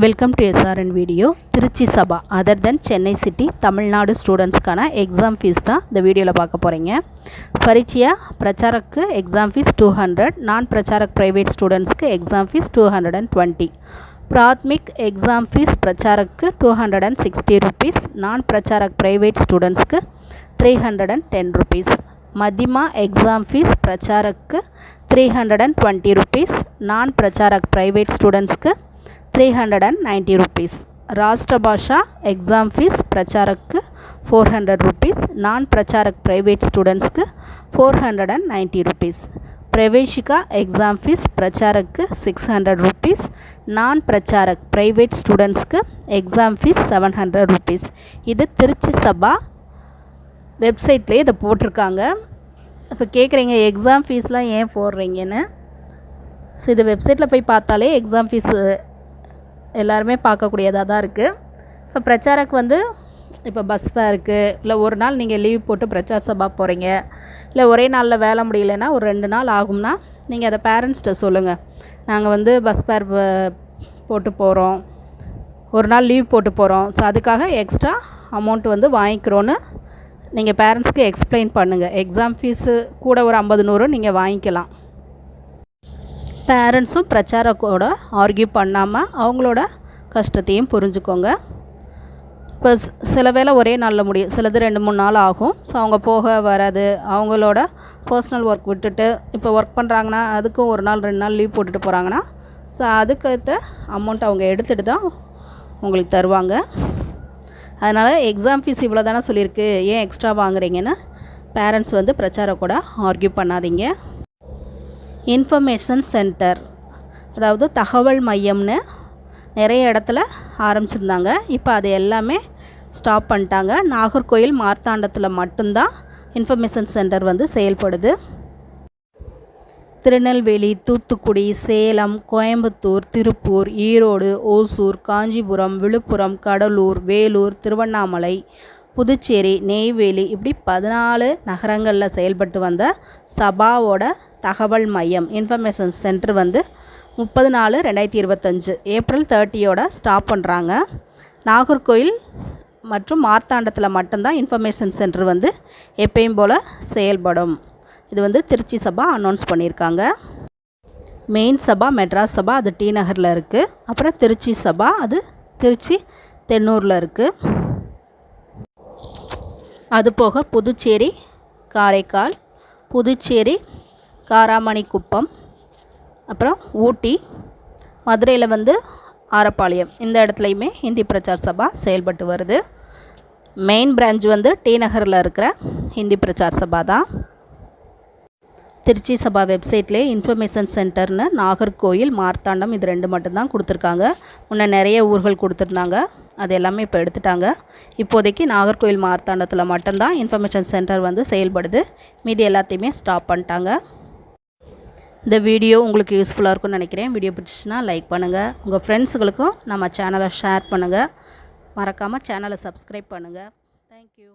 Welcome to SRN video. Trichy Sabha other than Chennai city Tamil Nadu ஸ்டூடெண்ட்ஸ்க்கான exam fees தான் இந்த வீடியோவில் பார்க்க போகிறீங்க. பரீட்சையா பிரச்சாரக்கு எக்ஸாம் ஃபீஸ் 200, நான் பிரச்சாரக் ப்ரைவேட் ஸ்டூடெண்ட்ஸ்க்கு exam fees 220. Prathmik exam fees பிரச்சாரக்கு 260 rupees, நான் பிரச்சாரக் ப்ரைவேட் ஸ்டூடெண்ட்ஸ்க்கு 310 rupees. மதிமா எக்ஸாம் ஃபீஸ் பிரச்சாரக்கு 320 rupees, நான் பிரச்சாரக் ப்ரைவேட் ஸ்டூடெண்ட்ஸ்க்கு 390 rupees. ராஷ்டிரபாஷா எக்ஸாம் ஃபீஸ் பிரச்சாரக்கு 400 rupees, நான் பிரச்சாரக் ப்ரைவேட் ஸ்டூடெண்ட்ஸ்க்கு 490 rupees. பிரவேஷிகா எக்ஸாம் ஃபீஸ் பிரச்சாரக்கு 600 rupees, நான் பிரச்சாரக் ப்ரைவேட் ஸ்டூடெண்ட்ஸ்க்கு எக்ஸாம் ஃபீஸ் 700 rupees. இது திருச்சி சபா வெப்சைட்லேயே இதை போட்டிருக்காங்க. இப்போ கேட்குறீங்க எக்ஸாம் ஃபீஸ்லாம் ஏன் போடுறீங்கன்னு. ஸோ இது வெப்சைட்டில் போய் பார்த்தாலே எக்ஸாம் ஃபீஸு எல்லாருமே பார்க்கக்கூடியதாக தான் இருக்குது. இப்போ பிரச்சாரக்கு இப்போ பஸ் ஃபேருக்கு இல்லை ஒரு நாள் நீங்கள் லீவ் போட்டு பிரச்சார சபா போகிறீங்க, இல்லை ஒரே நாளில் வேலை முடியலைன்னா ஒரு 2 நாள் ஆகும்னா நீங்கள் அதை பேரண்ட்ஸ்கிட்ட சொல்லுங்கள். நாங்கள் பஸ் ஃபேர் போட்டு போகிறோம், ஒரு நாள் லீவ் போட்டு போகிறோம், ஸோ அதுக்காக எக்ஸ்ட்ரா அமௌண்ட் வாங்கிக்கிறோன்னு நீங்கள் பேரண்ட்ஸ்க்கு எக்ஸ்பிளைன் பண்ணுங்கள். எக்ஸாம் ஃபீஸு கூட ஒரு 50-100 நீங்கள் வாங்கிக்கலாம். பேரண்ட்ஸும் பிரச்சாரக்கோட ஆர்கியூ பண்ணாமல் அவங்களோட கஷ்டத்தையும் புரிஞ்சுக்கோங்க. இப்போ சில வேளை ஒரே நாளில் முடியும், சிலது 2-3 நாள் ஆகும். ஸோ அவங்க போக வராது, அவங்களோட பர்சனல் ஒர்க் விட்டுட்டு இப்போ ஒர்க் பண்ணுறாங்கன்னா அதுக்கும் ஒரு நாள் 2 நாள் லீவ் போட்டுட்டு போகிறாங்கன்னா ஸோ அதுக்கேற்ற அமௌண்ட் அவங்க எடுத்துகிட்டு தான் உங்களுக்கு தருவாங்க. அதனால் எக்ஸாம் ஃபீஸ் இவ்வளோ தானே சொல்லியிருக்கு, ஏன் எக்ஸ்ட்ரா வாங்குறீங்கன்னு பேரண்ட்ஸ் பிரச்சாரக்கூட ஆர்கியூ பண்ணாதீங்க. இன்ஃபர்மேஷன் சென்டர், அதாவது தகவல் மையம்னு நிறைய இடத்துல ஆரம்பிச்சிருந்தாங்க. இப்போ அது எல்லாமே ஸ்டாப் பண்ணிட்டாங்க. நாகர்கோயில் மார்த்தாண்டத்தில் மட்டும்தான் இன்ஃபர்மேஷன் சென்டர் செயல்படுது. திருநெல்வேலி, தூத்துக்குடி, சேலம், கோயம்புத்தூர், திருப்பூர், ஈரோடு, ஓசூர், காஞ்சிபுரம், விழுப்புரம், கடலூர், வேலூர், திருவண்ணாமலை, புதுச்சேரி, நெய்வேலி இப்படி 14 நகரங்களில் செயல்பட்டு வந்த சபாவோட தகவல் மையம் இன்ஃபர்மேஷன் சென்டர் 30/4/2025 ஏப்ரல் 30 ஸ்டாப் பண்ணுறாங்க. நாகர்கோயில் மற்றும் மார்த்தாண்டத்தில் மட்டும்தான் இன்ஃபர்மேஷன் சென்டர் எப்பயும் போல் செயல்படும். இது திருச்சி சபா அனௌன்ஸ் பண்ணியிருக்காங்க. மெயின் சபா மெட்ராஸ் சபா அது டி நகரில் இருக்குது. அப்புறம் திருச்சி சபா அது திருச்சி தென்னூரில் இருக்குது. அதுபோக புதுச்சேரி, காரைக்கால், புதுச்சேரி, காராமணிக்குப்பம், அப்புறம் ஊட்டி, மதுரையில் ஆரப்பாளையம் இந்த இடத்துலையுமே ஹிந்தி பிரச்சார சபா செயல்பட்டு வருது. மெயின் பிரான்ச் டி நகரில் இருக்கிற ஹிந்தி பிரச்சார சபா தான். திருச்சி சபா வெப்சைட்லேயே இன்ஃபர்மேஷன் சென்டர்னு நாகர்கோயில், மார்த்தாண்டம் இது 2 மட்டும்தான் கொடுத்துருக்காங்க. முன்னே நிறைய ஊர்கள் கொடுத்துருந்தாங்க, அது எல்லாமே இப்போ எடுத்துட்டாங்க. இப்போதைக்கு நாகர்கோயில் மார்த்தாண்டத்தில் மட்டும்தான் இன்ஃபர்மேஷன் சென்டர் செயல்படுது. மீதி எல்லாத்தையுமே ஸ்டாப் பண்ணிட்டாங்க. இந்த வீடியோ உங்களுக்கு யூஸ்ஃபுல்லாக இருக்கும்னு நினைக்கிறேன். வீடியோ பிடிச்சிச்சுன்னா லைக் பண்ணுங்கள், உங்கள் ஃப்ரெண்ட்ஸுகளுக்கும் நம்ம சேனலை ஷேர் பண்ணுங்கள், மறக்காமல் சேனலை சப்ஸ்கிரைப் பண்ணுங்கள். தேங்க்யூ.